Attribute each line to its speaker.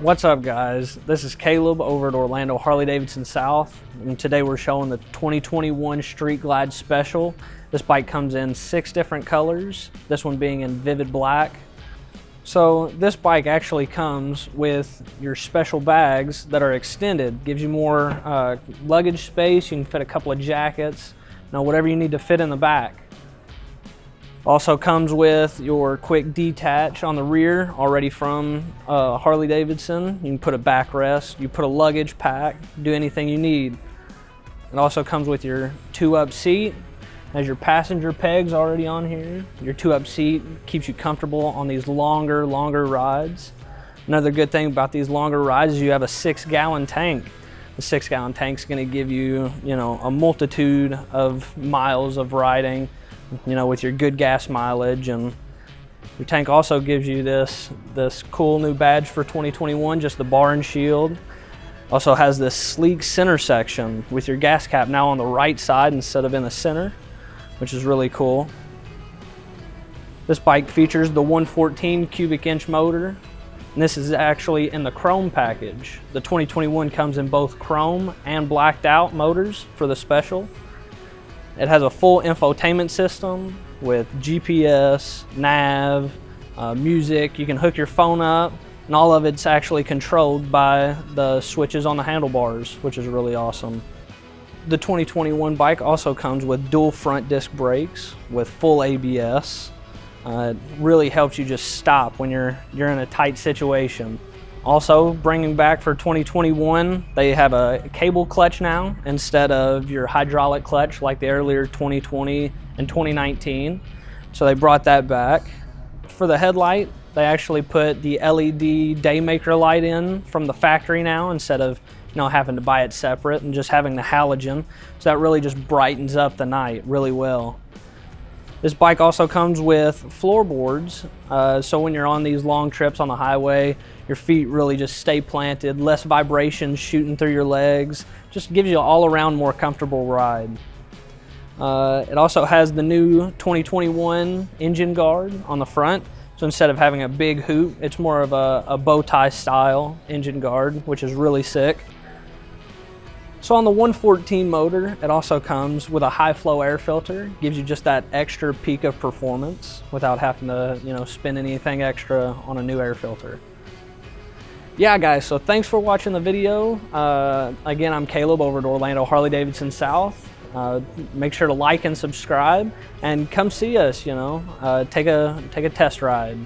Speaker 1: What's up, guys? This is Caleb over at Orlando Harley-Davidson South, and today we're showing the 2021 Street Glide Special. This bike comes in 6 different colors, this one being in vivid black. So this bike actually comes with your special bags that are extended, gives you more luggage space. You can fit a couple of jackets, whatever you need to fit in the back. Also comes with your quick detach on the rear, already from Harley-Davidson. You can put a backrest, you put a luggage pack, do anything you need. It also comes with your 2-up seat. Has your passenger pegs already on here. Your 2-up seat keeps you comfortable on these longer rides. Another good thing about these longer rides is you have a 6-gallon tank. The 6-gallon tank's gonna give you, a multitude of miles of riding, with your good gas mileage. And your tank also gives you this cool new badge for 2021, just the bar and shield. Also has this sleek center section with your gas cap now on the right side instead of in the center, which is really cool. This bike features the 114 cubic inch motor, and this is actually in the chrome package. The 2021 comes in both chrome and blacked out motors for the special. It has a full infotainment system with GPS, nav, music. You can hook your phone up, and all of it's actually controlled by the switches on the handlebars, which is really awesome. The 2021 bike also comes with dual front disc brakes with full ABS. It really helps you just stop when you're in a tight situation. Also, bringing back for 2021, they have a cable clutch now instead of your hydraulic clutch like the earlier 2020 and 2019. So they brought that back. For the headlight, they actually put the LED Daymaker light in from the factory now instead of having to buy it separate and just having the halogen. So that really just brightens up the night really well. This bike also comes with floorboards, so when you're on these long trips on the highway, your feet really just stay planted, less vibrations shooting through your legs, just gives you an all-around more comfortable ride. It also has the new 2021 engine guard on the front, so instead of having a big hoop, it's more of a bow tie style engine guard, which is really sick. So on the 114 motor, it also comes with a high flow air filter, gives you just that extra peak of performance without having to, spend anything extra on a new air filter. Yeah, guys, so thanks for watching the video. Again, I'm Caleb over at Orlando Harley-Davidson South. Make sure to like and subscribe, and come see us, take a test ride.